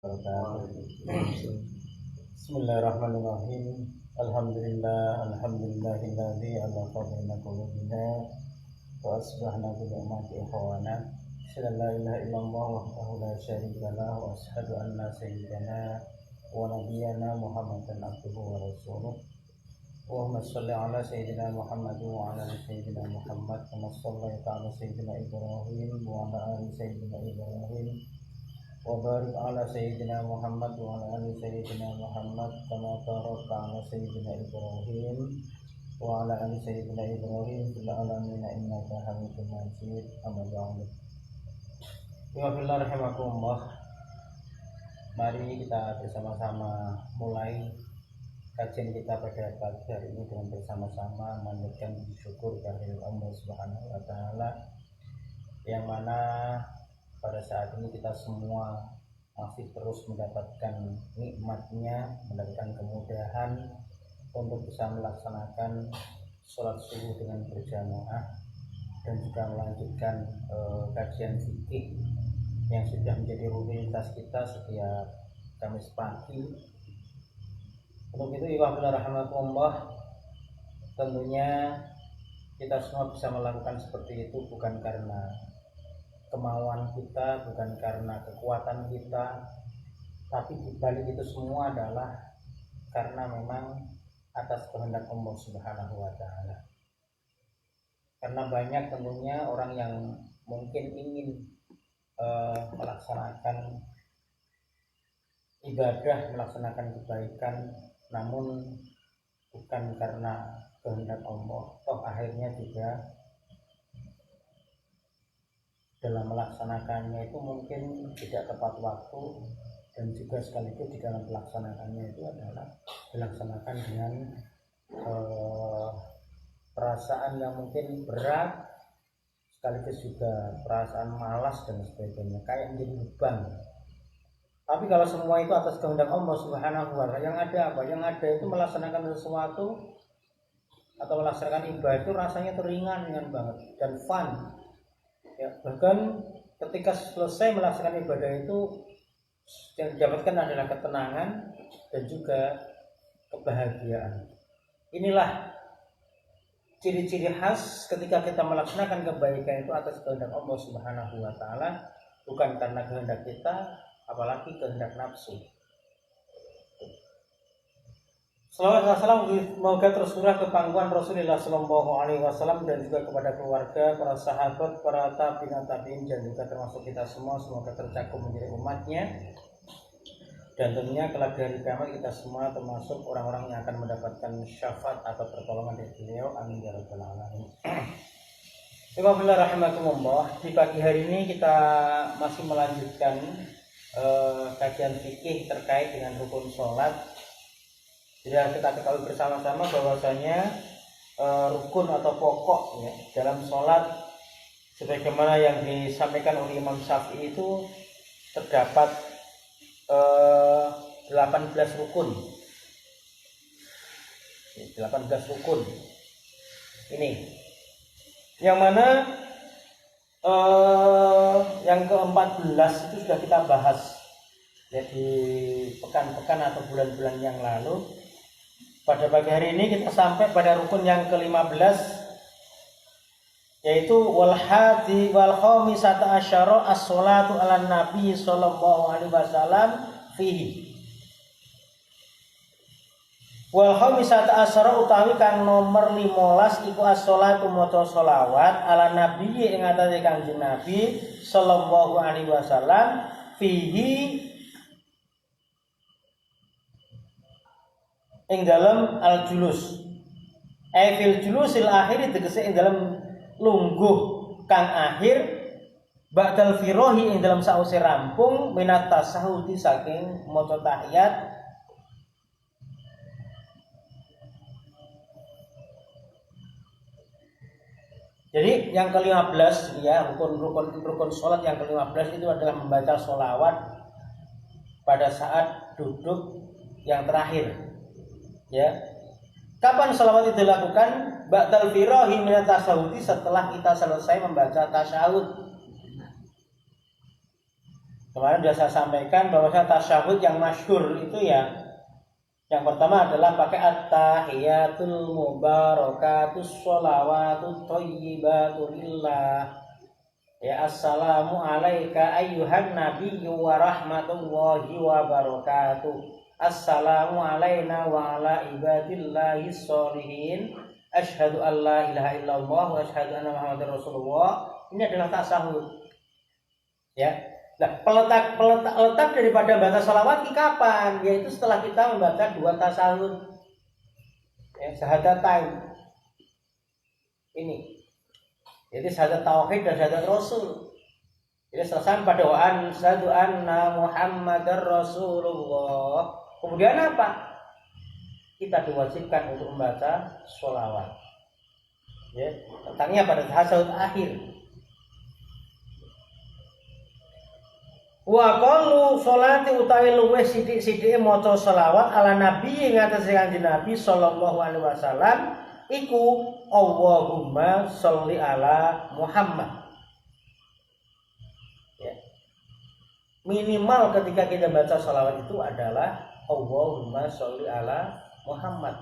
Bismillahirrahmanirrahim. Alhamdulillahilladzi ala baina qulubina wa asbahna bi ni'mati ikhwana. Asyhadu an la ilaha illallah wahdahu la syarika lah wa asyhadu anna sayyidana wa nabiyyana Muhammadan abduhu wa rasuluh. Allahumma shalli ala sayyidina Muhammad wa ala ali sayyidina Muhammad kama shallaita ala sayyidina Ibrahim wa ala ali sayyidina Ibrahim. Wa barik ala sayyidina Muhammad wa ala ali sayyidina Muhammad kama barakta ala sayyidina Ibrahim wa ala ali sayyidina Ibrahim fil alamin innaka Hamidum Majid. Amma ba'du. Ya fillah rahimakumullah. Mari kita bersama-sama mulai kajian kita pada pagi hari ini dengan bersama-sama menyebutkan syukur kehadirat Allah Subhanahu wa taala, yang mana pada saat ini kita semua masih terus mendapatkan nikmatnya, mendapatkan kemudahan untuk bisa melaksanakan sholat subuh dengan berjamaah dan juga melanjutkan kajian fikih yang sudah menjadi rutinitas kita setiap Kamis pagi. Untuk itu, ikhwah rahmatullah, tentunya kita semua bisa melakukan seperti itu bukan karena kemauan kita, bukan karena kekuatan kita, tapi dibalik itu semua adalah karena memang atas kehendak Allah Subhanahu wa taala. Karena banyak tentunya orang yang mungkin ingin melaksanakan ibadah, melaksanakan kebaikan, namun bukan karena kehendak Allah, toh akhirnya juga dalam melaksanakannya itu mungkin tidak tepat waktu, dan juga sekaligus di dalam pelaksanakannya itu adalah dilaksanakan dengan perasaan yang mungkin berat, sekaligus juga perasaan malas dan sebagainya, kayak menjadi beban. Tapi kalau semua itu atas kehendak Allah Subhanahu wa taala, yang ada apa? Yang ada itu melaksanakan sesuatu atau melaksanakan ibadah itu rasanya ringan banget dan fun. Ya, bahkan ketika selesai melaksanakan ibadah itu yang didapatkan adalah ketenangan dan juga kebahagiaan. Inilah ciri-ciri khas ketika kita melaksanakan kebaikan itu atas kehendak Allah Subhanahu wa taala, bukan karena kehendak kita, apalagi kehendak nafsu. Salawat dan salam semoga tercurah ke pangkuan Rasulullah Sallallahu Alaihi Wasallam dan juga kepada keluarga, para sahabat, para tabi'in dan juga termasuk kita semua, semoga tercakup menjadi umatnya. Dan tentunya kelak dari kiamat kita semua termasuk orang-orang yang akan mendapatkan syafaat atau pertolongan dari beliau. Amin ya rabbal alamin. Bismillahirrahmanirrahim. Rahimakumullah. Di pagi hari ini kita masih melanjutkan kajian fikih terkait dengan rukun sholat. Jadi kita ketahui bersama-sama bahwasanya rukun atau pokok ya, dalam sholat sebagaimana yang disampaikan oleh Imam Syafi'i itu terdapat 18 rukun. 18 rukun. Ini yang mana yang ke-14 itu sudah kita bahas ya di pekan-pekan atau bulan-bulan yang lalu. Pada pagi hari ini kita sampai pada rukun yang ke-15, yaitu wal hadi wal khamisata asyara as-sholatu ala nabi sallallahu alaihi wasallam fihi. Wal khamisata asyara utawi kang nomor 15 iku as-sholatu maca sholawat ala nabi ing atase Kanjeng Nabi sallallahu alaihi wasallam fihi ing dalam al-julus. Fil julusil akhir tegese ing dalam lungguh kang akhir ba'dal firohi ing dalam sause rampung minat tasahudi saking maca tahiyat. Jadi yang ke-15 ya, rukun sholat yang ke-15 itu adalah membaca sholawat pada saat duduk yang terakhir. Ya, kapan sholawat itu dilakukan? Ba'dal firohi minat tasahudi, setelah kita selesai membaca tasyahud. Kemarin sudah saya sampaikan bahwa tasyahud yang masyhur itu ya, yang pertama adalah pakai at-tahiyatul mubarakatus sholawatut thayyibatu lillah. Ya, assalamu alayka ayyuhan nabiyyu wa rahmatullahi wa barakatuh. Assalamu alayna wa ala ibadillahi sholihin. Asyhadu an la ilaha illallah wa asyhadu anna muhammadar rasulullah. Ini adalah tasyahud. Ya. Nah, letak daripada baca sholawat ini kapan? Yaitu setelah kita membaca 2 tasyahud. Ya, syahadatain. Ini. Jadi syahadat tauhid dan syahadat rasul. Jadi selesai pada wa asyhadu anna muhammadar rasulullah. Kemudian apa? Kita diwajibkan untuk membaca sholawat. Ya, letaknya pada tasyahud akhir. Wa qalu sholati utawi luweh sithik-sithike maca sholawat ala nabi ing atase Kanjeng Nabi sallallahu alaihi wasallam iku Allahumma sholli ala Muhammad. Ya. Minimal ketika kita baca sholawat itu adalah Allahumma sholli ala Muhammad.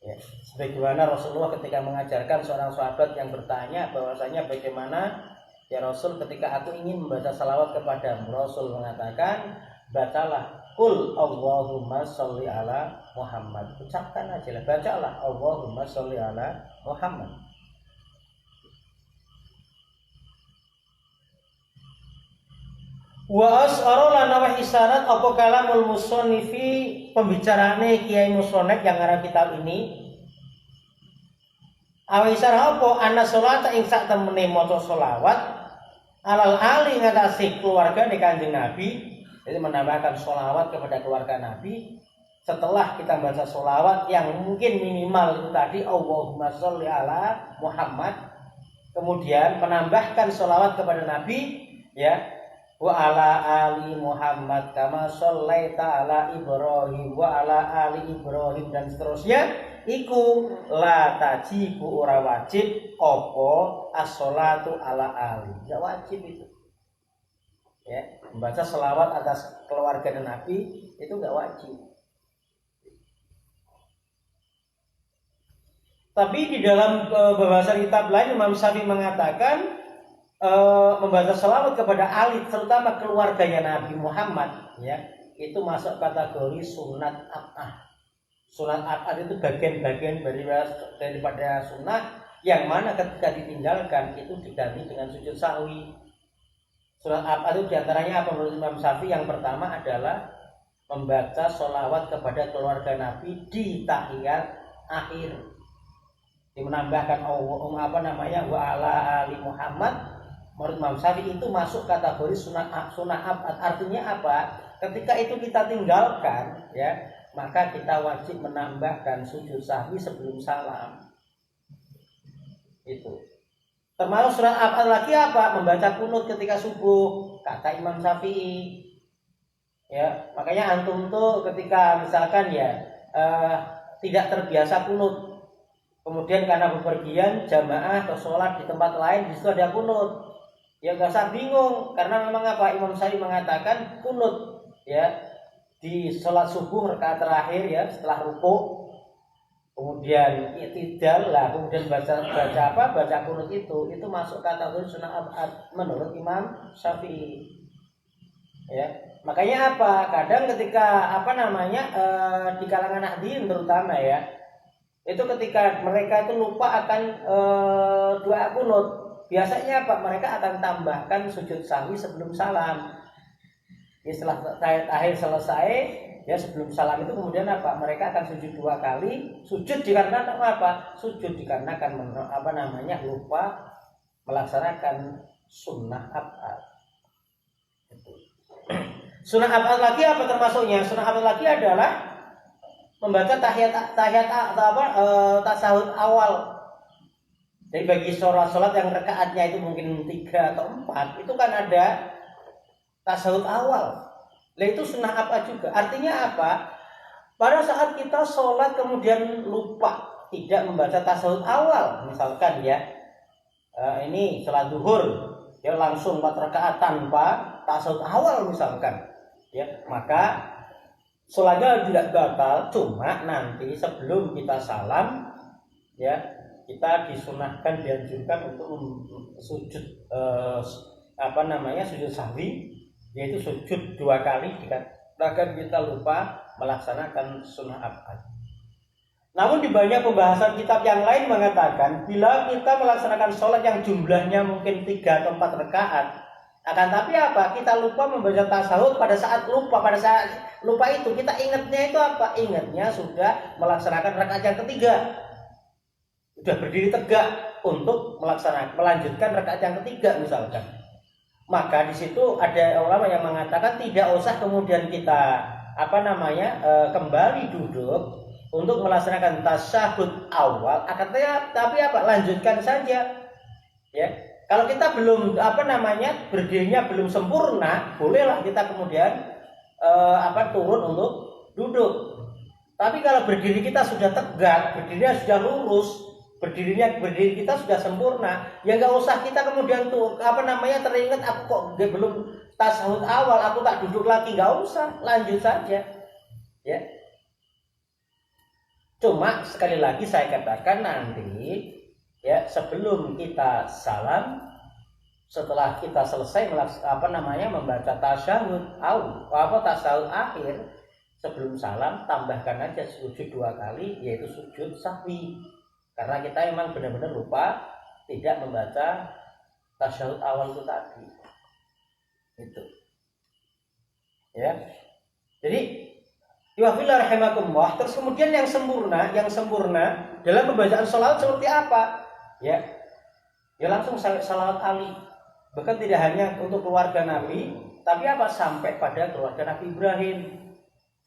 Ya. Sebagaimana Rasulullah ketika mengajarkan seorang sahabat yang bertanya bahwasanya bagaimana ya Rasul ketika aku ingin membaca salawat kepadamu, Rasul mengatakan bacalah Qul Allahumma sholli ala Muhammad. Ucapkan aja lah, bacalah Allahumma sholli ala Muhammad. Wa as'ara lana wa isyarat apa kalamul musannifi, pembicarane Kiai Musonef yang ngarang kitab ini. Awa isyarat apa ana sholata ing sak temene maca sholawat alal ali ngatasi keluarga di Kanjeng Nabi. Jadi menambahkan sholawat kepada keluarga Nabi setelah kita baca sholawat yang mungkin minimal itu tadi Allahumma sholli ala Muhammad, kemudian menambahkan sholawat kepada Nabi ya wa ala ali Muhammad kama shollaita ala Ibrahim wa ala ali Ibrahim dan seterusnya. Iku la tajibu ora wajib opo as-sholatu ala ali. Enggak wajib itu. Ya, membaca selawat atas keluarga dan Nabi itu enggak wajib. Tapi di dalam pembahasan kitab lain Imam Syafi'i mengatakan membaca selawat kepada ali terutama keluarganya Nabi Muhammad ya, itu masuk kategori sunat ab'ah. Sunat ab'ad itu bagian-bagian daripada sunnah yang mana ketika ditinggalkan itu diganti dengan sujud sahwi. Sunat ab'ad itu diantaranya apa menurut Imam Syafi'i? Yang pertama adalah membaca sholawat kepada keluarga Nabi di tahiyat akhir. Menambahkan wa ala ali Muhammad. Menurut Imam Syafi'i itu masuk kategori sunat ab'ad. Artinya apa? Ketika itu kita tinggalkan ya, maka kita wajib menambahkan sujud sahwi sebelum salam. Itu. Termasuk surat ab'ad lagi apa? Membaca kunut ketika subuh, kata Imam Syafi'i. Ya, makanya antum tuh ketika misalkan ya tidak terbiasa kunut, kemudian karena bepergian jamaah atau sholat di tempat lain di situ ada kunut, ya nggak usah bingung karena memang apa? Imam Syafi'i mengatakan kunut ya di sholat subuh rakaat terakhir ya setelah rukuk, kemudian i'tidal lah, kemudian baca kunut itu masuk kategori sunnah ab'ad menurut Imam Syafi'i. Ya, makanya apa? Kadang ketika di kalangan nahdien terutama ya, itu ketika mereka itu lupa akan doa kunut, biasanya apa? Mereka akan tambahkan sujud sahwi sebelum salam. Ya, setelah akhir selesai ya sebelum salam itu kemudian apa? Mereka akan sujud 2 kali. Sujud dikarenakan apa? Sujud dikarenakan lupa melaksanakan sunnah ab'ad. Sunnah ab'ad lagi apa termasuknya? Sunnah ab'ad lagi adalah membaca tasahud awal. Jadi bagi sholat yang rakaatnya itu mungkin 3 atau 4, itu kan ada tasawuf awal. Nah itu sunnah apa juga? Artinya apa? Pada saat kita sholat kemudian lupa tidak membaca tasawuf awal, misalkan ya ini sholat duhur ya langsung 4 rakaat tanpa tasawuf awal misalkan, ya maka sholatnya tidak batal, cuma nanti sebelum kita salam, ya kita disunahkan, dianjurkan untuk sujud sujud sahwi, yaitu sujud 2 kali dikarenakan kita lupa melaksanakan sunnah abad. Namun di banyak pembahasan kitab yang lain mengatakan bila kita melaksanakan sholat yang jumlahnya mungkin 3 atau 4 rakaat, akan tapi apa? Kita lupa membaca tasawuf, pada saat lupa itu kita ingatnya itu apa? Ingatnya sudah melaksanakan rakaat yang ketiga, sudah berdiri tegak untuk melanjutkan rakaat yang ketiga misalkan. Maka di situ ada ulama yang mengatakan tidak usah kemudian kita kembali duduk untuk melaksanakan tasyahud awal, tapi lanjutkan saja, ya. Kalau kita belum berdirinya belum sempurna, bolehlah kita kemudian turun untuk duduk. Tapi kalau berdiri kita sudah tegak, berdirinya sudah lurus, berdiri kita sudah sempurna, ya nggak usah kita kemudian teringat aku kok belum tasyahud awal, aku tak duduk lagi, nggak usah, lanjut saja, ya. Cuma sekali lagi saya katakan nanti, ya sebelum kita salam, setelah kita selesai membaca tasyahud tasyahud akhir, sebelum salam tambahkan aja sujud 2 kali, yaitu sujud sahwi, karena kita memang benar-benar lupa tidak membaca tasyahud awal itu tadi, itu, ya. Jadi Wafillah rahimakumullah. Terus kemudian yang sempurna dalam pembacaan sholawat seperti apa? Ya langsung sholawat Ali. Bahkan tidak hanya untuk keluarga Nabi, tapi sampai pada keluarga Nabi Ibrahim.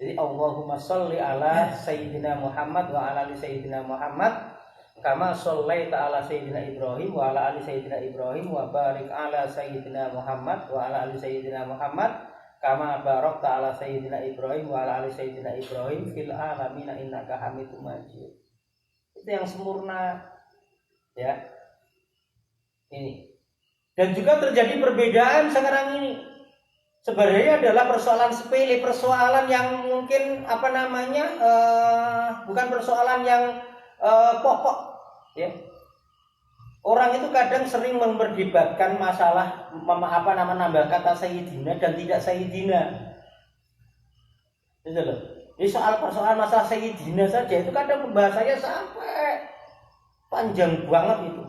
Jadi Allahumma sholli ala Sayyidina Muhammad wa ala ali Sayyidina Muhammad kama shollaita ala Sayyidina Ibrahim wa ala ali Sayyidina Ibrahim wa barik ala Sayyidina Muhammad wa ala ali Sayyidina Muhammad kama barakta ala Sayyidina Ibrahim wa ala ali Sayyidina Ibrahim fil alamin innaka Hamidum Majid. Itu yang sempurna, ya. Ini. Dan juga terjadi perbedaan sekarang ini. Sebenarnya adalah persoalan sepele, persoalan yang mungkin bukan persoalan yang pokok, ya. Orang itu kadang sering memperdebatkan masalah nambah kata sayyidina dan tidak sayyidina. Gitu loh. Ini persoalan masalah sayyidina saja itu kadang pembahasannya sampai panjang banget itu.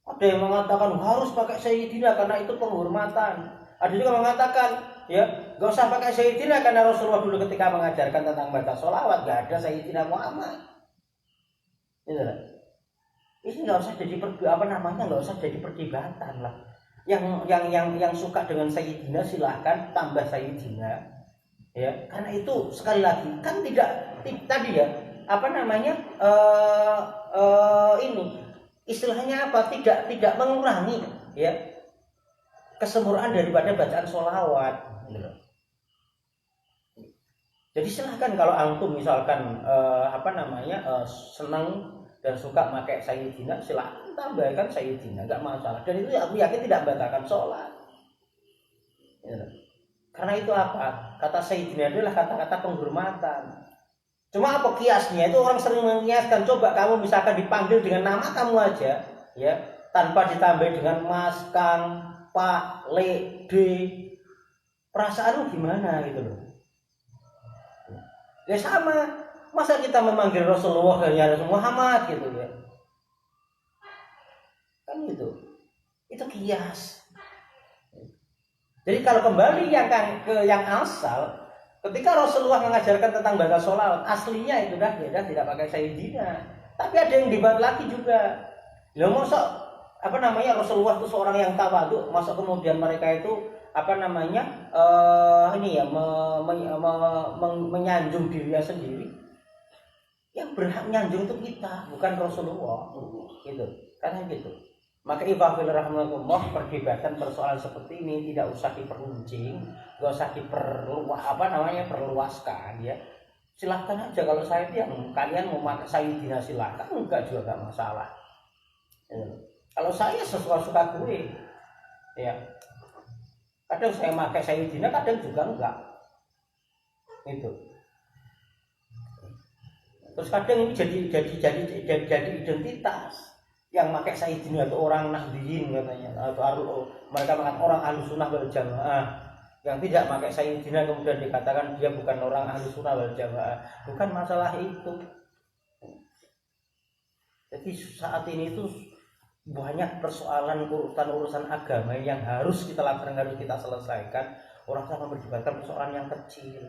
Ada yang mengatakan harus pakai sayyidina karena itu penghormatan. Ada juga mengatakan ya gak usah pakai sayyidina karena Rasulullah dulu ketika mengajarkan tentang baca sholawat gak ada sayyidina Muhammad. Gitu loh. Ini nggak usah jadi nggak usah jadi perdebatan lah. Yang suka dengan sayyidina silahkan tambah sayyidina, ya. Karena itu sekali lagi kan tidak tadi ya ini istilahnya tidak mengurangi, ya, kesempurnaan daripada bacaan sholawat. Gitu. Jadi silahkan kalau antum misalkan senang dan suka pakai sayyidina, silahkan tambahkan sayyidina, nggak masalah. Dan itu aku yakin tidak membatalkan sholat, ya. Karena itu kata sayyidina adalah kata-kata penghormatan. Cuma kiasnya itu orang sering mengiaskan. Coba kamu misalkan dipanggil dengan nama kamu aja, ya, tanpa ditambah dengan Mas, Kang, Pak, Le, D, perasaanmu gimana gitu loh. Ya sama. Masa kita memanggil Rasulullah hanya Muhammad gitu ya? Kan gitu. Itu kias. Jadi kalau kembali ke yang asal, ketika Rasulullah mengajarkan tentang baca sholawat, aslinya itu dia tidak pakai sayyidina. Tapi ada yang debat lagi juga. Ya masa Rasulullah itu seorang yang tawadhu, masa kemudian mereka itu menyanjung dirinya sendiri. Yang berhak nyanjung itu kita, bukan Rasulullah, gitu. Karena gitu. Maka ibadul rahmatullah, perdebatan persoalan seperti ini tidak usah diperuncing, enggak usah perluaskan, ya. Silahkan aja kalau saya yang kalian mau pakai sayyidina silahkan, enggak juga enggak masalah. Ya. Kalau saya sesuka-suka gue, ya. Kadang saya pakai Sayyidina, kadang juga enggak. Itu. Terus kadang ini jadi identitas. Yang pakai Sayyidina itu orang Nahdliyin katanya, atau mereka mengatakan orang Ahlussunnah wal Jamaah. Yang tidak pakai Sayyidina kemudian dikatakan dia bukan orang Ahlussunnah wal Jamaah. Bukan masalah itu. Jadi saat ini itu banyak persoalan urusan agama yang harus kita lakukan, harus kita selesaikan. Orang sama memperdebatkan persoalan yang kecil.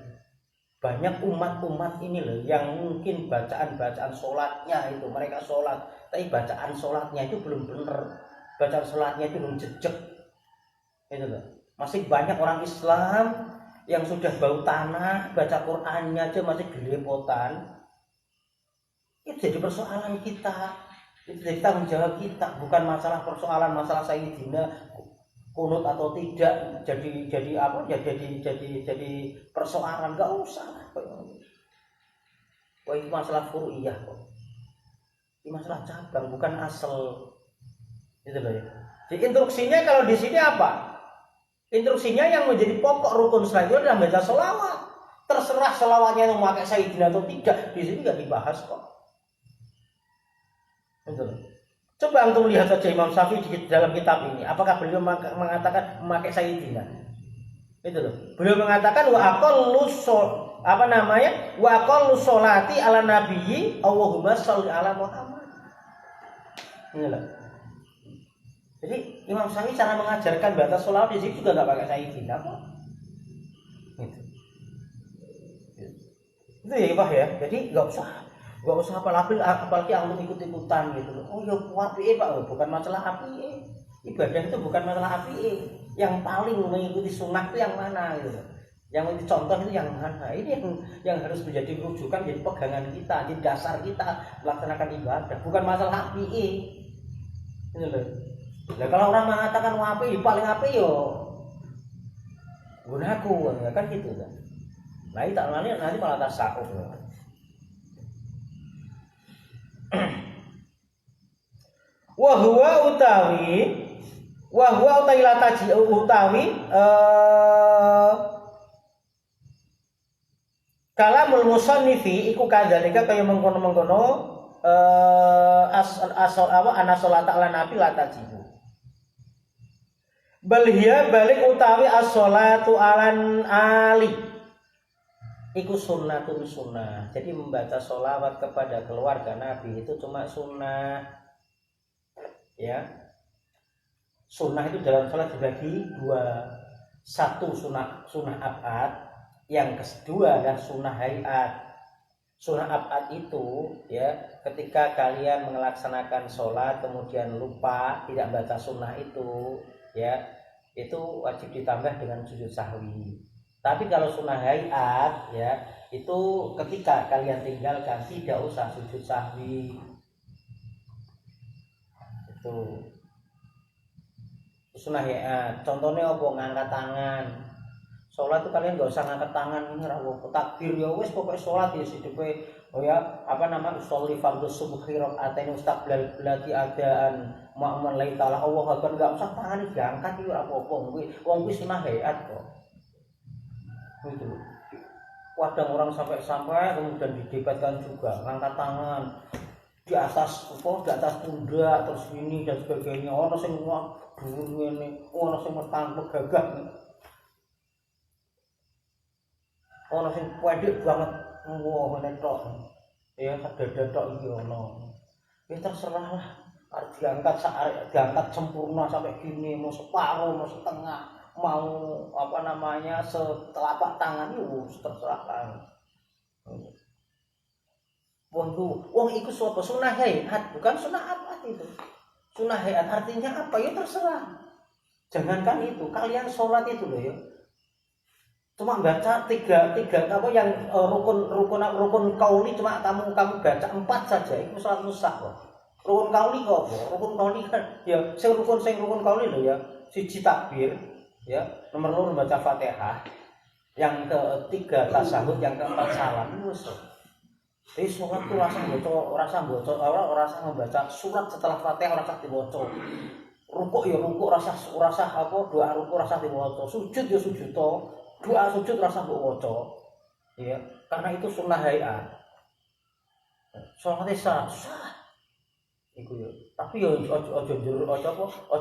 Banyak umat-umat ini loh yang mungkin bacaan sholatnya itu mereka sholat, tapi bacaan sholatnya itu belum benar, bacaan sholatnya itu belum jejak, itu loh. Masih banyak orang Islam yang sudah bau tanah, baca Qur'annya aja masih gelepotan. Itu jadi persoalan kita. Itu jadi tanggung jawab kita, bukan masalah Sayyidina kunut atau tidak jadi apa ya jadi persoalan, enggak usah. Wah, itu masalah furu'iyah kok. Ini masalah cabang bukan asal. Gitu loh ya. Jadi instruksinya kalau di sini apa? Instruksinya yang menjadi pokok rukun salat itu adalah baca sholawat. Terserah sholawatnya yang memakai Sayyidina atau tidak, di sini enggak dibahas kok. Coba antum lihat saja Imam Syafi'i di dalam kitab ini, apakah beliau mengatakan memakai Sayyidina? Itu loh. Beliau mengatakan wa aqallu sholati ala nabiyyi Allahumma sholli ala Muhammad. Ini loh. Jadi Imam Syafi'i cara mengajarkan baca sholawat di sini juga enggak pakai Sayyidina kok. Itu ya Pak ya. Jadi enggak usah apalagi aku ikut-ikutan gitu loh. Oh ya api Pak, bukan masalah api. Ibadah itu bukan masalah api. Yang paling mengikuti sunnah itu yang mana gitu. Yang mengikuti contoh itu yang mana. Ini yang harus menjadi rujukan, jadi pegangan kita, jadi dasar kita melaksanakan ibadah, bukan masalah api. Ini loh. Nah, kalau orang mengatakan api paling api yo gunaku kan gitu kan. Nah, itu nanti malah tasawuf. Wahwa utawi lataji utawi kalamul musannifi iku kadzalika kaya mengkono-mengkono ana sholata ala nabi latajibu balhiya balik utawi as-sholatu alan ali iku sunnatun sunnah. Jadi membaca sholawat kepada keluarga Nabi itu cuma sunnah. Ya, sunnah itu dalam sholat dibagi dua. Satu sunnah abad, yang kedua adalah sunnah hayat. Sunnah abad itu ya ketika kalian melaksanakan sholat kemudian lupa tidak baca sunnah itu ya itu wajib ditambah dengan sujud sahwi. Tapi kalau sunnah hayat ya itu ketika kalian tinggalkan tidak usah sujud sahwi. Itu sunnah ya. Contohnya apa? Ngangkat tangan. Sholat itu kalian nggak usah ngangkat tangan ini rawo takbir ya wes pokoknya sholat ya sidepe oh ya apa nama usolli fardhu subhi rakaatain mustaqbal lagi adaan ma'mun lain taala Allah akbar nggak usah tangan diangkat itu apa-apa wong kuwi sunnah hayat kok. Gitu. Kadang orang sampai kemudian didebatkan juga ngangkat tangan di atas pundak terus ini dan sebagainya. Ono sing dhuwur ngene, ono sing metang gagah. Ono sing pendek banget ngene tok. Ya kadada tok iki ono. Ya terserah lah. Arep diangkat sempurna sampai gini, mau separuh, mau setengah, mau apa namanya setelapak tangan itu terserah kan. Wong iku sapa sunah hayat, bukan sunah apa itu. Sunah hayat artinya apa? Ya terserah. Jangankan itu, kalian sholat itu loh ya. Cuma baca tiga apa yang rukun kauli cuma kamu baca 4 saja itu sholat musah kok. Rukun kauli kok apa? Rukun kauli kan ya sing rukun kauli lho ya. Siji takbir ya, nomor 2 baca Fatihah. Yang ketiga tasyahud, yang keempat salam. Wis. Jadi sholat itu rasa membaca surat setelah Fatihah rasa dibaca. Rukuk ya rukuk rasa apa doa rukuk rasa diwaca, sujud ya sujud to, doa sujud rasa mbok waca. Ya, karena itu sunnah hayat. Salat sah. Iku ya. Tapi ya ojo njur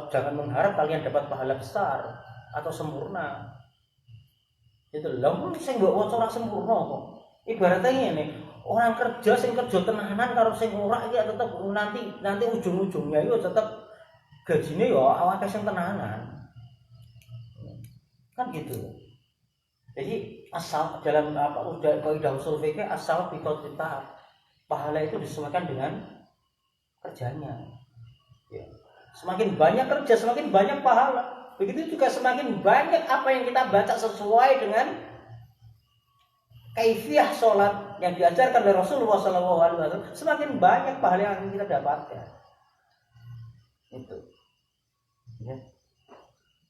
jangan mengharap kalian dapat pahala besar atau sempurna. Itu lho, sing mbok waca ora sempurna kok. Ibaratnya ngene, orang kerja sing kerja tenanan karo sing ora iki tetep nanti ujung-ujungnya itu tetep gajine ya awake sing tenanan. Kan gitu. Jadi asal dalam kaidah usul fikih asal kita pahala itu disesuaikan dengan kerjanya. Ya. Semakin banyak kerja, semakin banyak pahala. Begitu juga semakin banyak apa yang kita baca sesuai dengan kaifiyah sholat yang diajarkan oleh Rasulullah SAW, semakin banyak pahala yang akan kita dapatkan. Itu. Ya.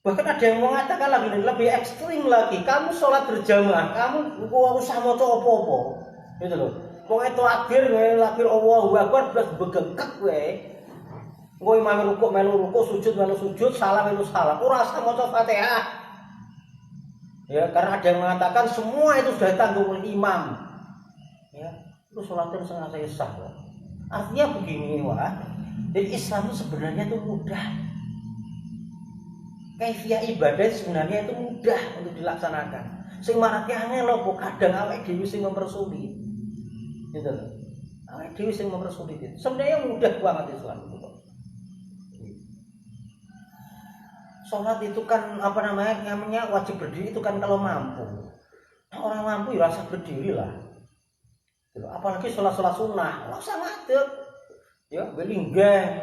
Bahkan ada yang mengatakan lebih ekstrim lagi, kamu sholat berjamaah, kamu usah maca apa-apa, gitu loh. Pokoknya lakir Allahu Akbar plus begengkek kowe. Kowe melu rukuk, sujud, salam melu salam. Ora usah maca Fatihah. Ya, karena ada yang mengatakan semua itu sudah ditanggung oleh imam. Ya, itu sholatnya sangat sah. Artinya begini, wah. Jadi Islam itu sebenarnya itu mudah. Kaifiyah ibadah sebenarnya itu mudah untuk dilaksanakan. Sing marake angel lho, kadang awake dhewe sing mempersulit. Gitu loh. Awake dhewe sing mempersulit itu. Sebenarnya mudah banget Islam itu. Sholat itu kan namanya wajib berdiri itu kan kalau mampu. Nah, orang mampu ya rasa berdiri lah. Gitu. Apalagi sholat sunnah, nggak usah ngadeg. Ya, belinggah.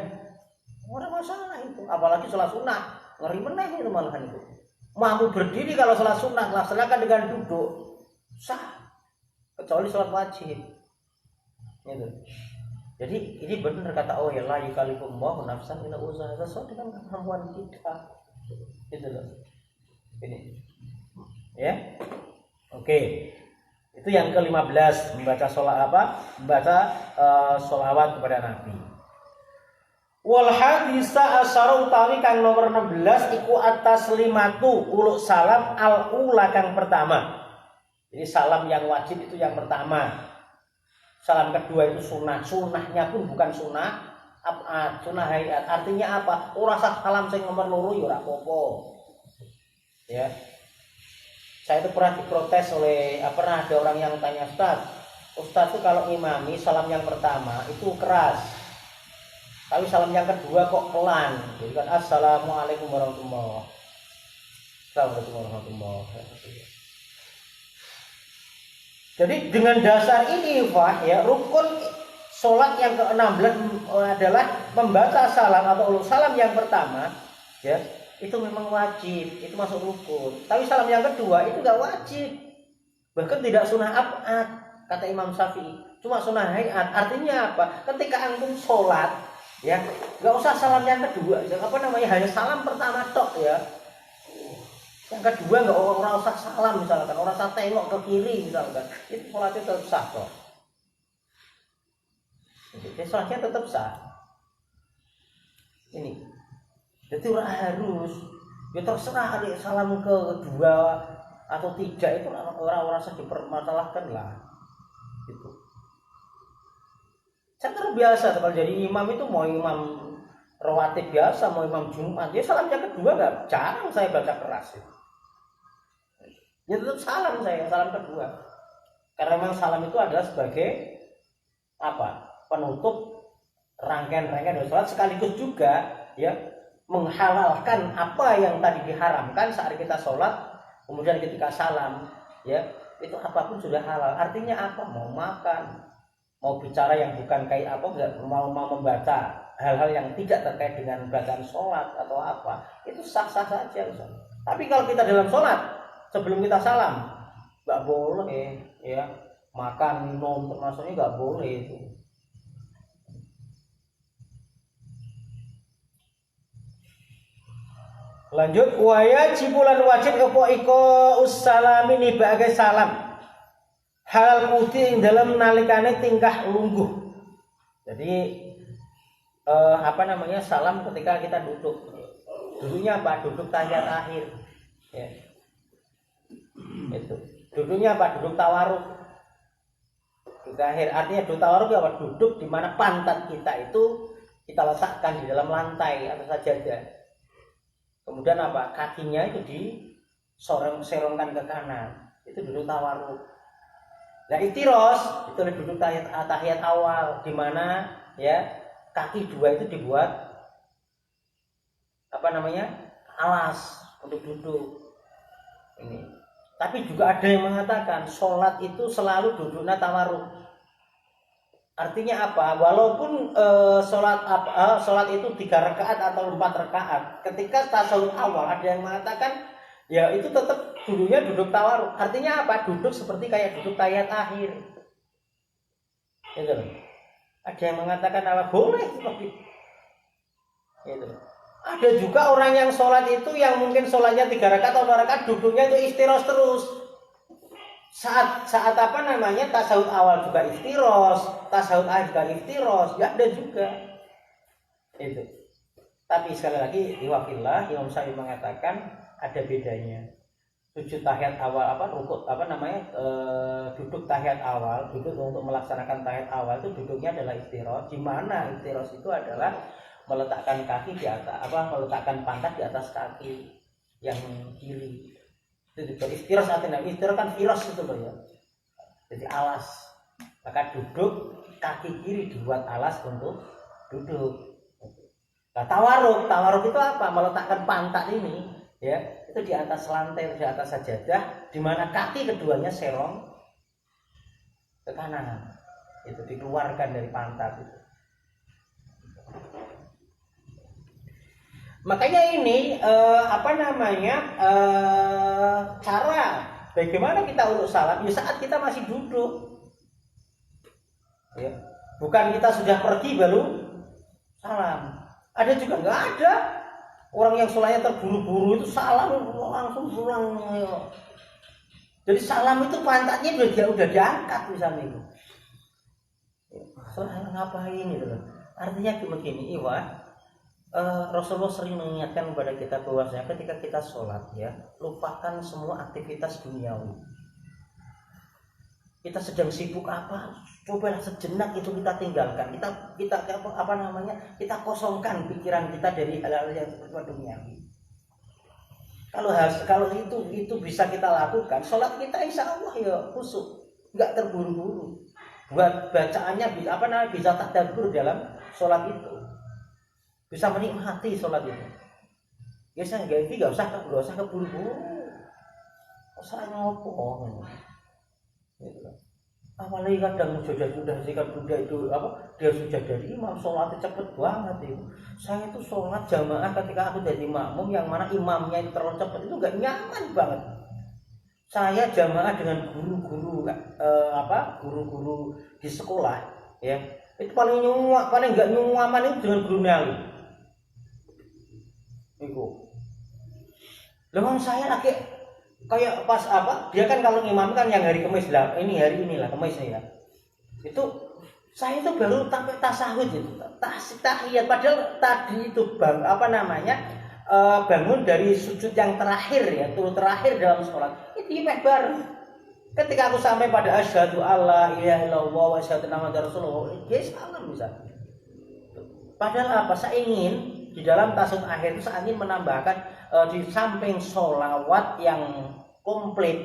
Ora masalah itu. Apalagi sholat sunnah, ngeri meneh itu malahan itu. Mampu berdiri kalau sholat sunnah, laksanakan dengan duduk sah. Kecuali sholat wajib. Gitu. Jadi ini benar kata Allah ya la yukalifullahu nafsan illa wus'aha, sesuai dengan kemampuan kita. Itu loh. Ini. Ya. Oke. Itu yang ke-15, membaca sholawat kepada Nabi. Wal hadisa asyara utawi kang nomor 16 iku at-taslimatu uluk salam al-ula kang pertama. Jadi salam yang wajib itu yang pertama. Salam kedua itu sunnah. Sunnahnya pun bukan sunnah sunnah hayat. Artinya apa? Ora usah salam sing nomor loro ya ora apa-apa. Ya. Saya itu pernah diprotes pernah ada orang yang tanya, Ustaz itu kalau imami salam yang pertama itu keras. Tapi salam yang kedua kok pelan. Jadi kan assalamualaikum warahmatullahi wabarakatuh. Jadi dengan dasar ini Pak ya, rukun sholat yang ke-16 adalah membaca salam atau salam yang pertama ya, itu memang wajib, itu masuk rukun. Tapi salam yang kedua itu enggak wajib. Bahkan tidak sunnah abad kata Imam Syafi'i, cuma sunnah hayat. Artinya apa? Ketika antum sholat ya, enggak usah salam yang kedua, hanya salam pertama tok ya. Yang kedua enggak orang usah salam misalkan, orang usah tengok ke kiri misalkan. Itu sholatnya tetap sah kok. Jadi sholatnya tetap sah. Ini. Jadi orang harus ya terserah ada salam kedua atau tidak itu orang usah dipermasalahkan lah. Gitu. Saya terbiasa kalau jadi imam itu mau imam rawatib biasa, mau imam Jumat, ya salam yang kedua enggak jarang saya baca keras. Ya tetap salam kedua. Karena memang salam itu adalah sebagai penutup rangkaian sholat, sekaligus juga ya menghalalkan apa yang tadi diharamkan saat kita sholat. Kemudian ketika salam ya itu apapun sudah halal. Artinya apa? Mau makan, mau bicara yang bukan kayak mau membaca hal-hal yang tidak terkait dengan bacaan sholat atau apa, itu sah-sah saja. Tapi kalau kita dalam sholat sebelum kita salam nggak boleh ya makan minum termasuknya nggak boleh itu. Lanjut wajibulan wajib apa iko ussalami nibaake salam halal putih dalam nalikane tingkah lungguh. Jadi salam ketika kita duduk. Duduknya apa? Duduk tahiyat akhir. Ya. Itu. Duduknya apa? Duduk tawaruk. Duduk akhir. Artinya duduk tawaruk apa? Duduk di mana pantat kita itu kita letakkan di dalam lantai atau sajadah. Kemudian apa? Kakinya itu diserongkan ke kanan. Itu duduk tawaruk. Nah, iftiros itu duduk tahiyat awal, di mana ya kaki dua itu dibuat alas untuk duduk ini. Tapi juga ada yang mengatakan sholat itu selalu duduknya tawaruk. Artinya apa? Walaupun sholat itu 3 rakaat atau 4 rakaat, ketika tasawuf awal ada yang mengatakan ya itu tetap duduknya duduk tawaruk. Artinya apa? Duduk seperti kayak duduk tahiyat akhir. Gitu. Ada yang mengatakan apa? Boleh seperti itu. Ada juga orang yang sholat itu yang mungkin sholatnya 3 rakaat atau 2 rakaat, duduknya itu istiros terus. Saat tasawuf awal juga istiros, tasawuf akhir juga istiros, ya ada juga. Itu. Tapi sekali lagi diwakillah Imam Syafi'i mengatakan ada bedanya. Sujud tahiyat awal duduk tahiyat awal, duduk untuk melaksanakan tahiyat awal itu duduknya adalah istiros, di mana istiros itu adalah meletakkan kaki di atas meletakkan pantat di atas kaki yang kiri. Itu juga istiros, artinya istiros kan firos itu loh ya. Jadi alas. Maka duduk kaki kiri dibuat alas untuk duduk. Nah, tawaruk itu apa? Meletakkan pantat ini ya, itu di atas lantai, di atas sajadah, di mana kaki keduanya serong ke kanan. Itu dikeluarkan dari pantat itu. Makanya ini cara bagaimana kita untuk salam di saat kita masih duduk. Ya. Bukan kita sudah pergi baru salam. Ada juga nggak ada orang yang sholatnya terburu-buru itu salam langsung pulang. Jadi salam itu pantatnya udah diangkat misalnya itu. Salam ngapain itu loh. Artinya begini, Rasulullah sering mengingatkan kepada kita bahwasanya ketika kita sholat ya, lupakan semua aktivitas duniawi. Kita sedang sibuk apa? Cobalah sejenak itu kita tinggalkan. Kita kosongkan pikiran kita dari hal-hal yang bersifat duniawi. Kalau itu bisa kita lakukan, sholat kita insya Allah ya khusyuk, nggak terburu-buru. Buat bacaannya bisa tadabbur dalam sholat itu. Bisa menikmati sholat itu. Biasanya nggak usah keburu-buru. Usah ngopo. Gitu. Apalagi kadang sudah sikap Buddha itu dia sudah dari imam, sholatnya cepet banget itu. Saya itu sholat jamaah ketika aku jadi makmum yang mana imamnya itu terlalu cepet itu nggak nyaman banget. Saya jamaah dengan guru-guru di sekolah ya, itu paling nggak nyuaman itu dengan guru nali. Itu. Lalu saya lagi kayak pas dia kan kalau imam kan yang hari Kamis lah, inilah Kamis ya. Itu saya itu baru sampai tasahud itu, tahiyat padahal tadi itu bangun dari sujud yang terakhir ya, terakhir dalam sholat. Itu baru. Ketika aku sampai pada asyhadu alla ilaha illallah wa asyhadu anna muhammadar rasulullah, ya salam bisa. Padahal saya ingin di dalam tasawuf akhir itu saya ingin menambahkan di samping sholawat yang komplit,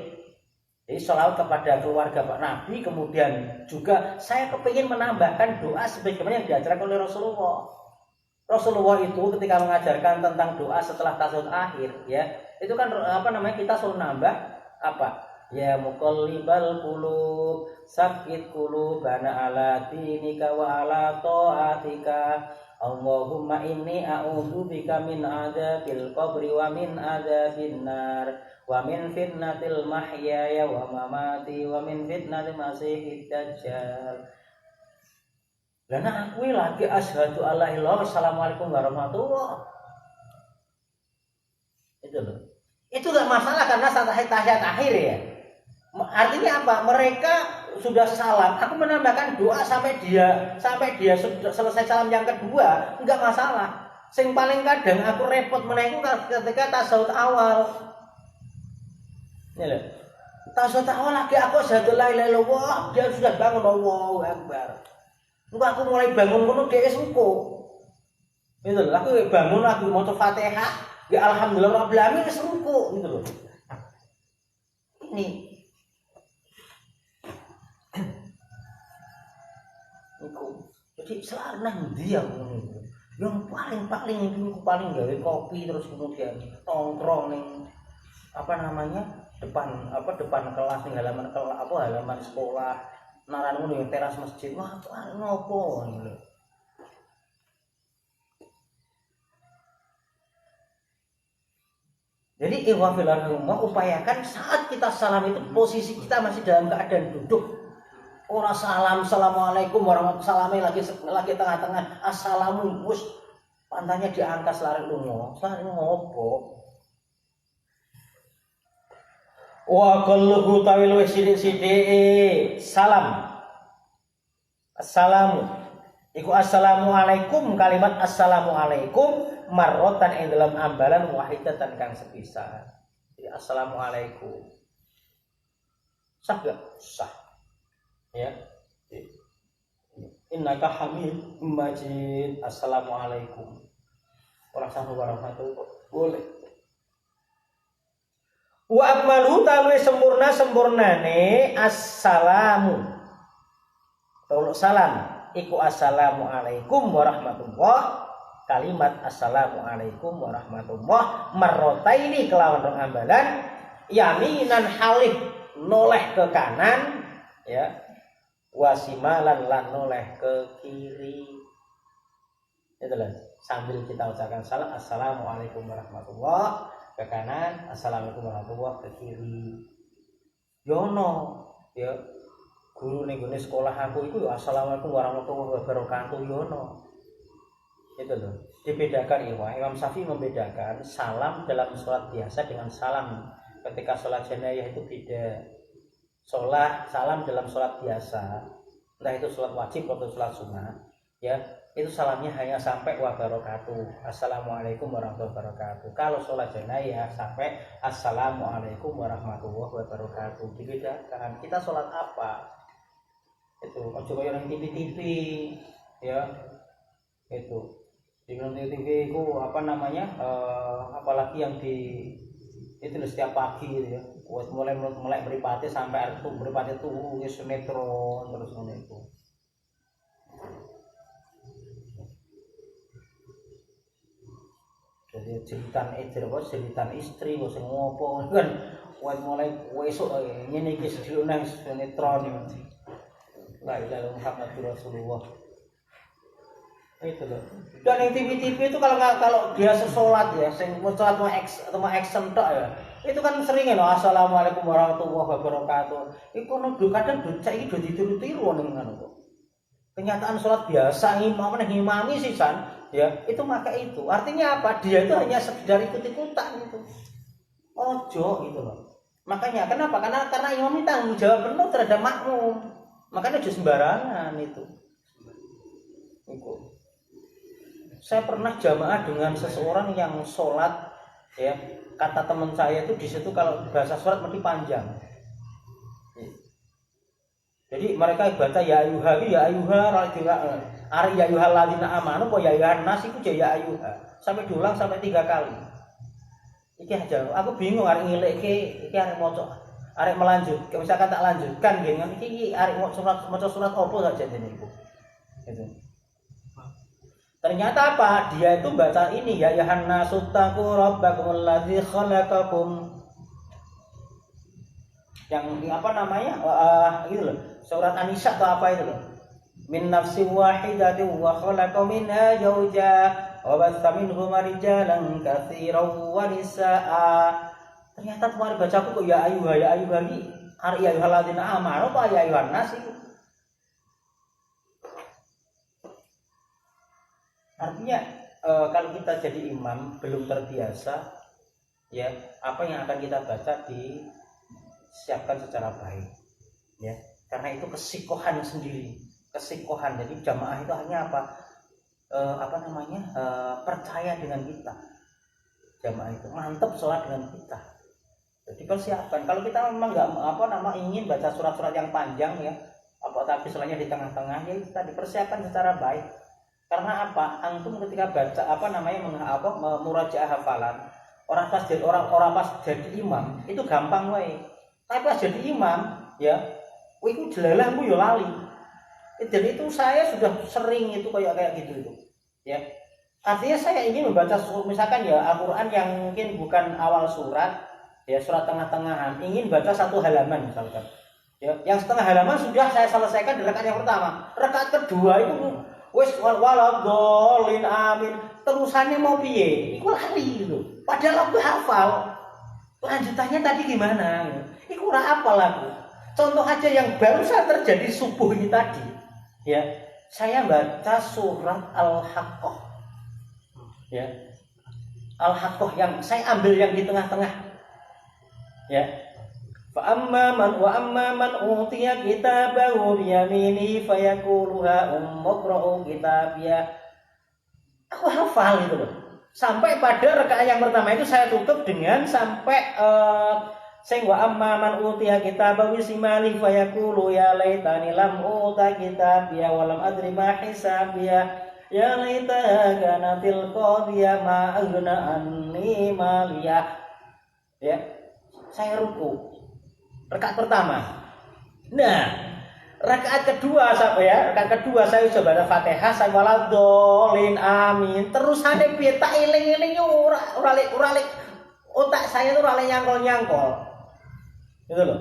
jadi sholawat kepada keluarga Pak Nabi, kemudian juga saya kepingin menambahkan doa sebagaimana yang diajarkan oleh Rasulullah. Rasulullah itu ketika mengajarkan tentang doa setelah tasawuf akhir ya, itu kan kita selalu nambah ya muqallibal qulub sabbit qulubana ala dinika wa ala ta'atika. Allahumma inni a'udzubika min adzabil qabri wa min adzabin nar wa min fitnatil mahyaya wa mamati wa min fitnatil masiihid dajjal. Dan aku lagi asyhadu alla ilaha illallah, assalamualaikum warahmatullahi. Itu loh. Itu enggak masalah karena tahiyat akhir ya. Artinya apa? Mereka sudah salam, aku menambahkan doa sampai dia sudah selesai salam yang kedua, enggak masalah. Sing paling kadang aku repot meneh iku ketika tasawuf awal. Ya lho. Tasawuf awal lagi aku asyhadu la ilaha illallah, dia sudah bangun Allahu Akbar. Engko aku mulai bangun ngono dia wis engko. Gitu loh, aku bangun aku maca Fatihah, ya alhamdulillah rabbil alamin wis engko gitu loh. Ini engko. Jadi selalu nang ndi aku ngono. Yang paling itu paling gawe kopi terus kemudian tongkrong ning apa namanya depan kelas ning halaman sekolah naran ngono ning teras masjid wah ngopo ngono. Jadi ikhwafil rumah upayakan saat kita salam itu posisi kita masih dalam keadaan duduk. Ora salam, assalamualaikum warahmatullahi lagi tengah-tengah, assalamu bus, pantatnya diangkat lari lungo, lari ngopo. Wa qalluhu tawil wis sithik salam. Assalamu. Iku assalamualaikum kalimat assalamualaikum marrotan ing dalam ambalan wahidatan kang sepisan. Assalamualaikum. Sah gak? Sah. Ya. Innaka hamid majid. Assalamualaikum warahmatullahi wabarakatuh. Boleh. Wa akmalu talwe sempurnane assalamu. Tolok salam iku assalamualaikum warahmatullah. Kalimat assalamualaikum warahmatullah marrotaini kelawan rong ambalan yaminan halih noleh ke kanan ya wasimalan lan noleh ke kiri. Itulah sambil kita ucapkan salam assalamualaikum warahmatullah ke kanan, assalamualaikum warahmatullah ke kiri. Yono ya guru ning gone sekolah aku itu ya assalamualaikum warahmatullahi wabarakatuh yono. Itu loh. Dibedakan Imam Syafi'i membedakan salam dalam sholat biasa dengan salam ketika sholat jenayah itu beda. Salam dalam sholat biasa, entah itu sholat wajib atau sholat sunnah, ya itu salamnya hanya sampai wabarakatuh, assalamualaikum warahmatullahi wabarakatuh. Kalau sholat jenayah sampai assalamualaikum warahmatullahi wabarakatuh. Dibedakan. Kita sholat apa? Itu ojo kaya nang TV ya. Itu di TV itu apa namanya apalagi yang di itu setiap pagi gitu ya buat mulai beripati sampai itu beripati tuh sinetron terus ngono itu. Jadi cerita istri bos ngopo kan buat mulai esok ngene iki sedulur nang sinetron. La ilaha illallah Muhammadur Rasulullah. Itu loh. Dan yang TV itu kalau dia sholat ya, sholat mau action tok ya, itu kan sering ya, assalamualaikum warahmatullahi wabarakatuh. Iku kadang cek iki do ditiru-tiru ning ngono. Kenyataan sholat biasa ngimami sih san, ya itu maka itu. Artinya apa? Dia itu hanya sekedar ikut-ikutan itu. Ojo gitu loh. Makanya kenapa? Karena imam ini tanggung jawab penuh terhadap makmum. Makanya ojo sembarangan itu. Saya pernah jamaah dengan seseorang yang sholat ya kata teman saya itu di situ kalau bahasa sholat mesti panjang. Jadi mereka baca ya ayuha ari ya ayuhal ladina amanu apa ya ayuhan nas iku ya ayuha sampai diulang sampai 3 kali. Iki aja aku bingung arek ngileke iki arek maca arek melanjut misalkan tak lanjutkan nggih iki arek maca surat opo saja jenenge iku. Gitu. Ternyata apa? Dia itu baca ini ya Yohanes taqu rabbakumul ladzi khalaqakum. Yang apa namanya? Gitu loh. Surat An-Nisa atau apa itu loh. Min nafsin wahidatin wa khalaqa minha zawjaha wa bassa minhuma rijalan katsiran wa nisaa. Ternyata kemarin bacaku kok ya ayuha ini ari ya ayyuhalladzina amanu apa ya ayyuhan nas itu. Artinya kalau kita jadi imam belum terbiasa ya apa yang akan kita baca disiapkan secara baik ya karena itu kesikohan sendiri jadi jamaah itu hanya apa percaya dengan kita. Jamaah itu mantap sholat dengan kita. Jadi persiapan. Kalau kita memang nggak ingin baca surat-surat yang panjang ya, tapi sholatnya di tengah-tengah, ya kita dipersiapkan secara baik. Karena apa? Antum ketika baca murajaah hafalan, orang pas jadi imam itu gampang wae. Tapi pas jadi imam ya, itu jelalah ku yo lali. Jadi itu saya sudah sering itu kayak gitu itu. Ya. Artinya saya ingin membaca misalkan ya Al-Qur'an yang mungkin bukan awal surat, ya surat tengah-tengahan, ingin baca satu halaman misalkan. Ya, yang setengah halaman sudah saya selesaikan di rakaat yang pertama. Rakaat kedua itu wis waladhdallin amin. Terusannya mau piye? Iku lali gitu. Padahal aku hafal. Lanjutannya tadi gimana? Iku ora hafal aku. Contoh aja yang barusan terjadi subuh ini tadi. Ya, saya baca surat Al-Haqqah. Ya. Al-Haqqah yang saya ambil yang di tengah-tengah. Ya. Fa amma man utiya kitabahu bi yaminihi fayaqulu ha umqra'u kitabiyah. Aku hafal itu loh. Sampai pada rakaat yang pertama itu saya tutup dengan sampai sing wa amma man utiya kitabahu simali fayaqulu ya laitani lam uta kitabiyah wa lam adri ma hisabiyah. Ya laitaha kanatil qadiyah ma aghna anni maliyah. Ya. Saya ruku. Rakaat pertama. Nah, rakaat kedua rakaat kedua saya coba baca Fatihah, saya waladhdallin amin. Terusane piye tak eling-eling ora otak saya tuh ora nyangkol-nyangkol. Gitu loh.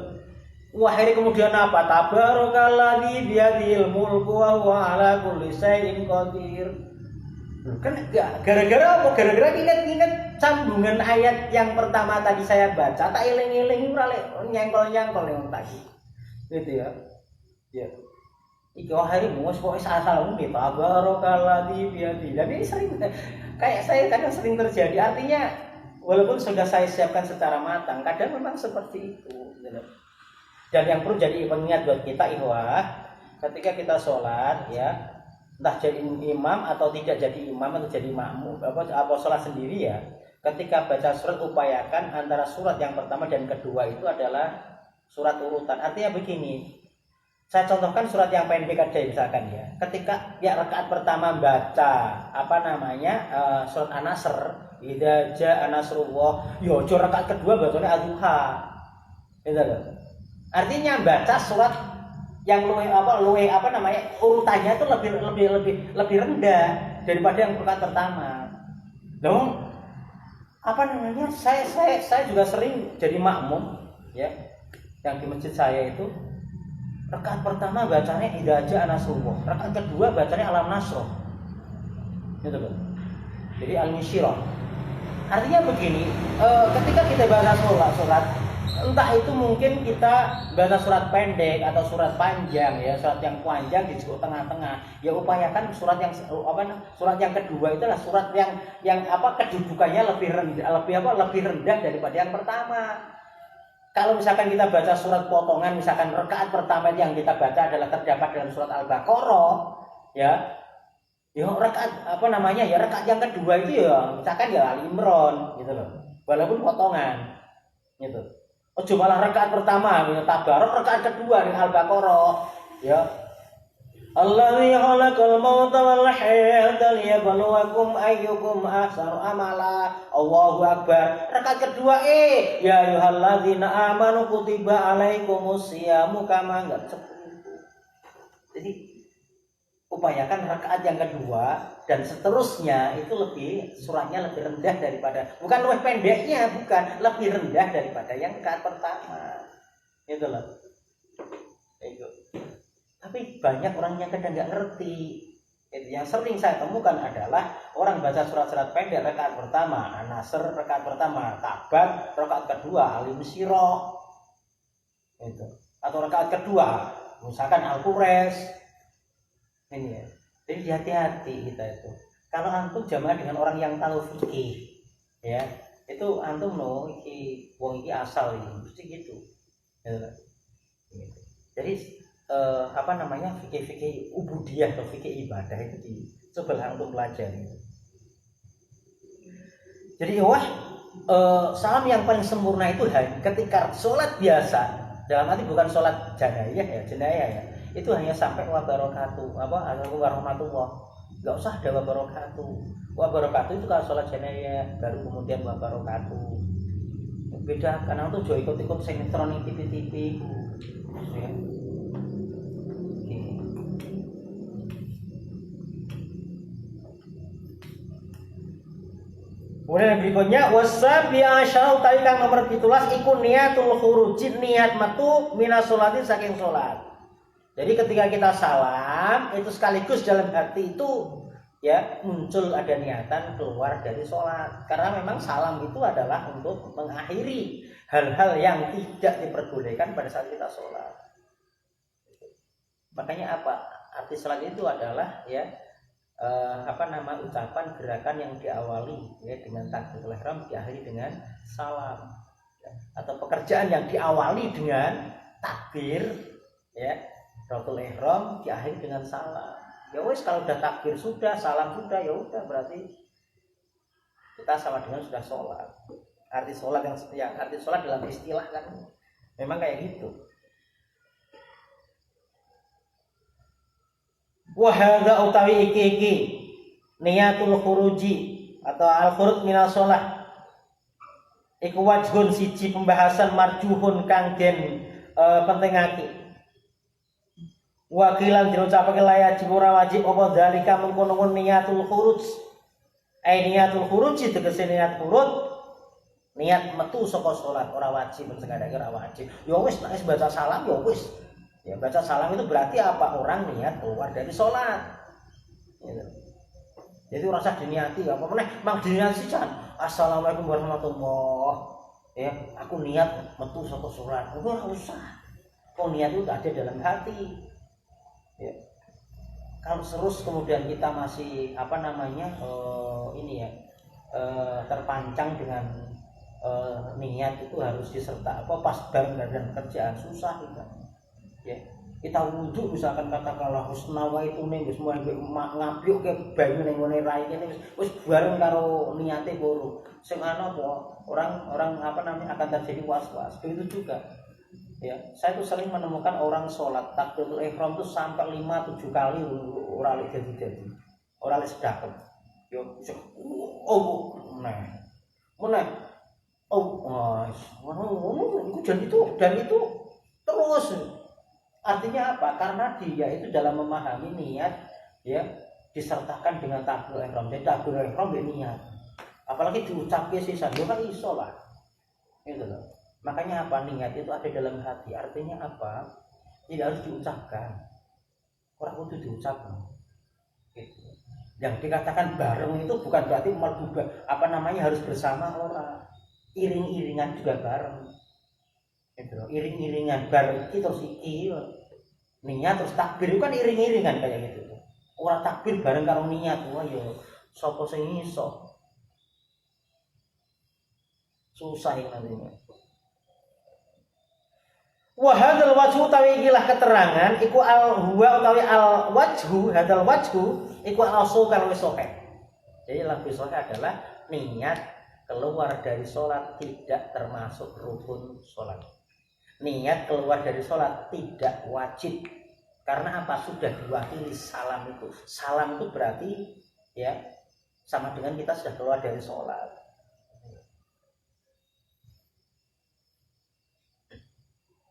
Akhirnya kemudian apa? Tabarakalladzi biyadihil mulku wa huwa ala kulli syai'in qadir. Kan gara-gara ingat sambungan ayat yang pertama tadi saya baca, tak eling-eling ora nyangkol-nyangkol yang tadi. Gitu ya. Ya. Iki hari mus kok asal muni tabarakalladzi biyadihil. Jadi sering kayak saya kadang sering terjadi. Artinya walaupun sudah saya siapkan secara matang, kadang memang seperti itu, gitu. Dan yang perlu jadi pengingat buat kita ikhwah, ketika kita sholat ya, entah jadi imam atau tidak jadi imam atau jadi makmum apa sholat sendiri ya, ketika baca surat upayakan antara surat yang pertama dan kedua itu adalah surat urutan. Artinya begini, saya contohkan surat yang pendek aja misalkan ya, ketika ya rakaat pertama baca surat An-Nasr, idza jaa nasrullah, yo rakaat kedua bacanya Ad-Duha. Gitu loh. Artinya baca surat yang urutannya itu lebih rendah daripada yang rakaat pertama. Dong, saya juga sering jadi makmum ya, yang di masjid saya itu rakaat pertama bacanya idza jaa nasrullah, rakaat kedua bacanya alam nasr. Gitu loh. Jadi al-musyirah. Artinya begini, ketika kita baca surat entah itu mungkin kita baca surat pendek atau surat panjang ya, surat yang panjang di tengah-tengah ya, upayakan surat yang kedua itu adalah surat yang kedudukannya lebih rendah daripada yang pertama. Kalau misalkan kita baca surat potongan, misalkan rakaat pertama yang kita baca adalah terdapat dalam surat Al-Baqarah ya rakaat rakaat yang kedua itu ya misalkan ya Al-Imran gitu loh, walaupun potongan gitu. Ojo malah rakaat pertama tabarok, rakaat kedua di Al-Baqarah ya. Allazi khalaqal mauta wal hayata liyabluwakum ayyukum ahsanu amala. Allahu akbar. Rakaat kedua ya ayyuhalladzina amanu kutiba alaikumus syiyamu kama enggak seperti itu. Jadi upayakan rakaat yang kedua dan seterusnya itu suratnya lebih rendah daripada, bukan lebih pendeknya, bukan, lebih rendah daripada yang rakaat pertama. Gitu loh. Itu. Tapi banyak orang yang kadang nggak ngerti. Yang sering saya temukan adalah orang baca surat-surat pendek rakaat pertama An-Nasr, rakaat pertama Tabak, rakaat kedua Al-Musyirah. Itu. Atau rakaat kedua misalkan Al-Quraish. Ini ya. Jadi hati-hati kita itu. Kalau antum jamaah dengan orang yang tahu fikih, ya, itu antum wong iki asal ini, mesti gitu. Jadi apa namanya fikih ubudiyah atau fikih ibadah itu dicoba untuk pelajari. Jadi salam yang paling sempurna itu ketika sholat biasa, dalam arti bukan sholat jenayah ya, itu hanya sampai wabarakatuh warahmatullah, nggak usah ada wabarakatuh. Wabarakatuh itu kalau sholat jenayah, baru kemudian wabarakatuh. Beda karena itu jo ikut sinetron yang TV ya. Kemudian berikutnya wasabi asyara utawi kang nomor 17 iku niatul khuruj, niat metu minas sholati saking sholat. Jadi ketika kita salam itu sekaligus dalam hati itu ya muncul ada niatan keluar dari sholat, karena memang salam itu adalah untuk mengakhiri hal-hal yang tidak diperbolehkan pada saat kita sholat. Makanya apa arti sholat itu adalah ya ucapan gerakan yang diawali ya dengan takbiratul ihram, diakhiri dengan salam ya. Atau pekerjaan yang diawali dengan takbir ya takbiratul ihram, diakhiri dengan salam. Ya wes, kalau udah takbir sudah, salam sudah, ya udah berarti kita sama dengan sudah sholat. Arti sholat yang arti sholat dalam istilah kan memang kayak gitu. Wa hadza utawi iki niatul khuruji atau al khuruj minal shalah iku wajhun siji pembahasan marjuhun kang den pentingake. Wakilan diucapake layajib ora wajib apa dalika mengkono niatul khuruj. Niatul khuruj tegese niat khuruj, niat metu saka salat ora wajib, sekadang ora wajib. Ya wis nek baca salam ya wis. Ya baca salam itu berarti apa? Orang niat keluar dari sholat gitu. Jadi rasa diniati apa meneh mang diniati jan assalamualaikum warahmatullah ya aku niat metu saka sholat itu ora usah. Kok niat itu ada dalam hati ya. Kalau terus kemudian kita masih terpancang dengan niat itu harus diserta pas dalam kerjaan susah gitu. Ya, kita wudhu misalkan katakanlah husnawa itu nih wis mulai ngapyuk ke banyu ning ngene rai kene wis bareng karo niate buruk. Sing ana apa orang akan terjadi was-was. Begitu juga. Ya, saya tuh sering menemukan orang sholat takbiratul ihram tuh sampai 5-7 kali ora lek jadi. Ora lek sedekah. Yo dan itu terus. Artinya apa? Karena dia itu dalam memahami niat ya disertakan dengan takbiratul ihram. Jadi takbiratul ihram be niat. Apalagi diucapke sisan yo kan iso lah. Gitu loh. Makanya apa? Niat itu ada dalam hati. Artinya apa? Tidak harus diucapkan. Orang itu diucapkan. Gitu. Yang dikatakan bareng itu bukan berarti harus bersama orang. Iring-iringan juga bareng. Iring-iringan bareng iki terus iki niat terus takbir itu kan iring-iringan kayak gitu. Orang takbir bareng karo niat, wah yo sapa sing iso. Susah nantinya. Wa hadzal wajhu utawi ikilah keterangan iku huwa utawi al wajhu hadzal wajhu iku al-sahih wis sahih. Jadi lebih sahih adalah niat keluar dari sholat tidak termasuk rukun sholat. Niat keluar dari sholat tidak wajib. Karena apa? Sudah diwakili salam itu. Salam itu berarti ya sama dengan kita sudah keluar dari sholat.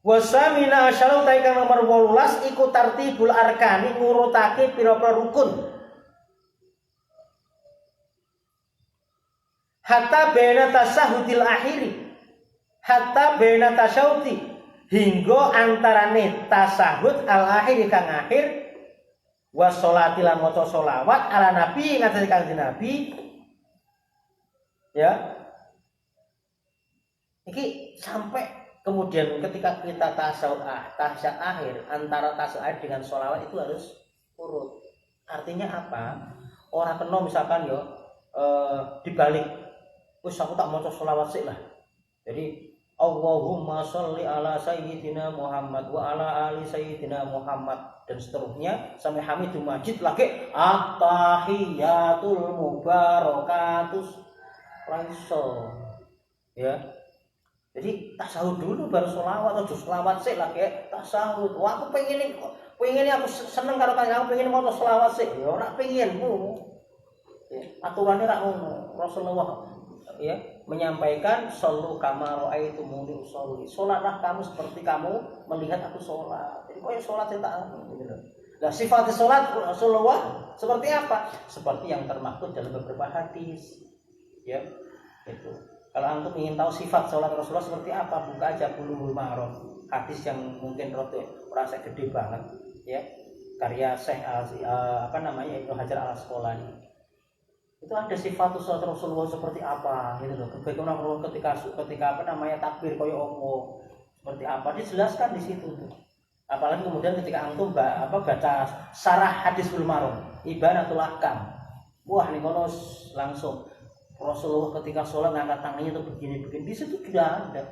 Wasamina asyara taikang nomor 18 iku tartibul arkani ngurutake pira-pira rukun. Hatta baina tasahudil akhiri. Hatta baina tasyahudi hingga antarane tasahud al akhir kang akhir wa sholati lan maca sholawat ala nabi ngatasi kanjeng nabi ya iki sampai kemudian ketika kita tasawuf akhir antara tasawuf akhir dengan sholawat itu harus urut. Artinya apa? Orang kena misalkan dibalik wis aku tak maca sholawat sik lah. Jadi Allahumma sholli ala sayyidina Muhammad wa ala ali sayyidina Muhammad dan seterusnya sampai Hamidum Majid lagi at-tahiyatul mubarakatus raiso ya. Jadi tasawuf dulu baru sholawat atau sholawat sih lagi tasawuf. Wah aku pengen aku seneng karo kanjeng, aku pengen mau sholawat sih. Ya ora pengen bu. Ya, aturannya rak ngono. Rasulullah ya menyampaikan shollu kama ra'aitumuni usolli. Salatlah kamu seperti kamu melihat aku sholat. Jadi kok sholat yang tak gitu loh. Nah, sifat sholat Rasulullah seperti apa? Seperti yang termaktub dalam beberapa hadis. Ya. Itu. Kalau antum ingin tahu sifat sholat Rasulullah seperti apa, buka aja Bulughul Maram. Hadis yang mungkin rasa gede banget, ya. Karya Syekh Ibnu Hajar Al-Asqalani. Itu ada sifat sholat Rasulullah seperti apa, gitu loh. Bagaimana ketika takbir koyo opo, seperti apa dijelaskan di situ. Apalagi kemudian ketika antum baca sarah hadis Bulughul Maram, Ibanatul Ahkam. Wah, nih kono langsung Rasulullah ketika sholat ngangkat tangannya itu begini-begini, di situ tidak ada.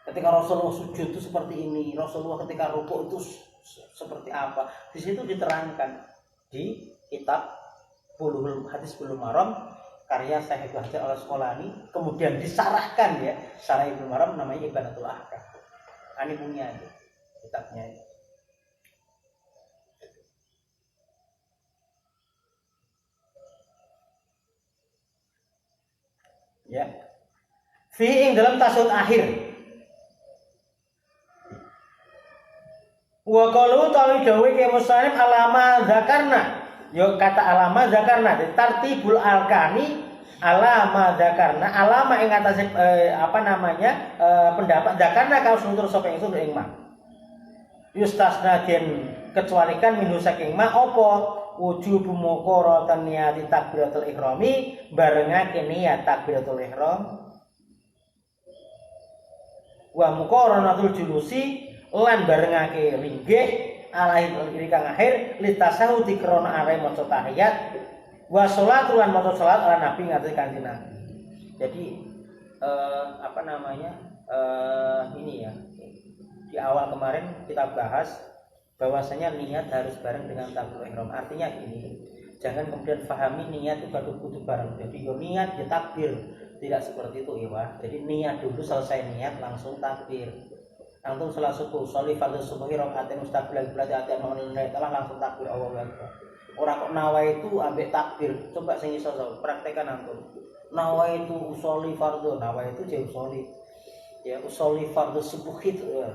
Ketika Rasulullah sujud itu seperti ini, Rasulullah ketika rukuk itu seperti apa, di situ diterangkan di kitab hadis Bulughul Maram karya Syekh Ibnu Hajar Al-Asqalani, kemudian disarahkan ya, sarah Ibnu Maram namanya Ibanatul Ahkam. Ani punya itu kitabnya. Ya. Fi ing dalam tasawuf akhir. Wa qalu tawi dawe ke musannif alama zakarna. Yo kata alama zakarna tartibul alkani alama zakarna alama ing atase pendapat zakarna kalau suntur sapa ingsun ing ma. Yustasna den kecualikan minhu saking ma apa wujubu muqaratan niyati takbiratul ihrami barengake niat takbiratul ihram wa muqaranatul julusi lan barengake linggih alaihi iri kang akhir litasahudi krana are maca tahiyat wa sholatu lan maca salat ala nabi ngatasi kanjeng Nabi. Jadi ini ya di awal kemarin kita bahas bahwasanya niat harus bareng dengan takbiratul ihram. Artinya gini, jangan kemudian pahami niat itu kudu bareng. Jadi yo niat ya takbir, tidak seperti itu ya Pak. Jadi niat dulu, selesai niat langsung takbir. Langsung salat subuh, sholli fardhu subuhi rakaatain mustaqbil qiblat atian telah langsung takbir Allahu Akbar. Ora kok nawaitu ambek takbir. Coba sing iso praktekan antum. Nawaitu usolli fardhu, nawaitu jadi usolli. Ya usolli fardhu subuh itu ya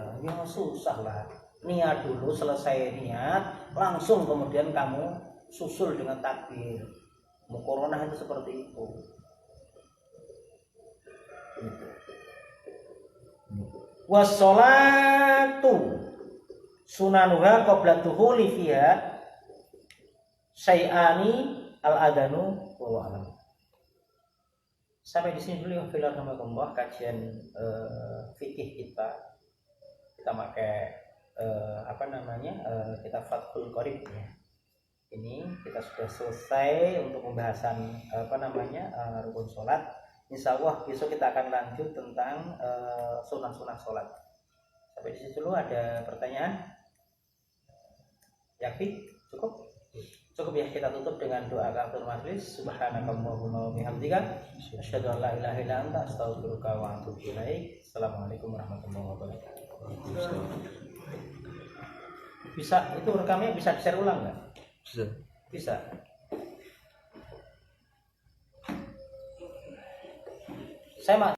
susah lah. Niat dulu, selesai niat langsung kemudian kamu susul dengan takbir. Muqaranah itu seperti itu. Wassolatu sunanuha qabla dukhuli fiha syai'ani al-adanu wa alam. Sampai di sini dulu ya fillah kajian fikih kita pakai kita Fathul Qorib ya. Ini kita sudah selesai untuk pembahasan rukun sholat. Insya Allah besok kita akan lanjut tentang sunah-sunah sholat. Sampai di situ dulu. Ada pertanyaan? Yakfi? Cukup ya, kita tutup dengan doa kafaratul majlis. Subhanakallahumma wa bihamdika asyhadu an la ilaha illa anta astaghfiruka wa atubu ilaik. Assalamualaikum warahmatullahi wabarakatuh. Bisa, itu rekamnya bisa di-share ulang nggak? Bisa. Saya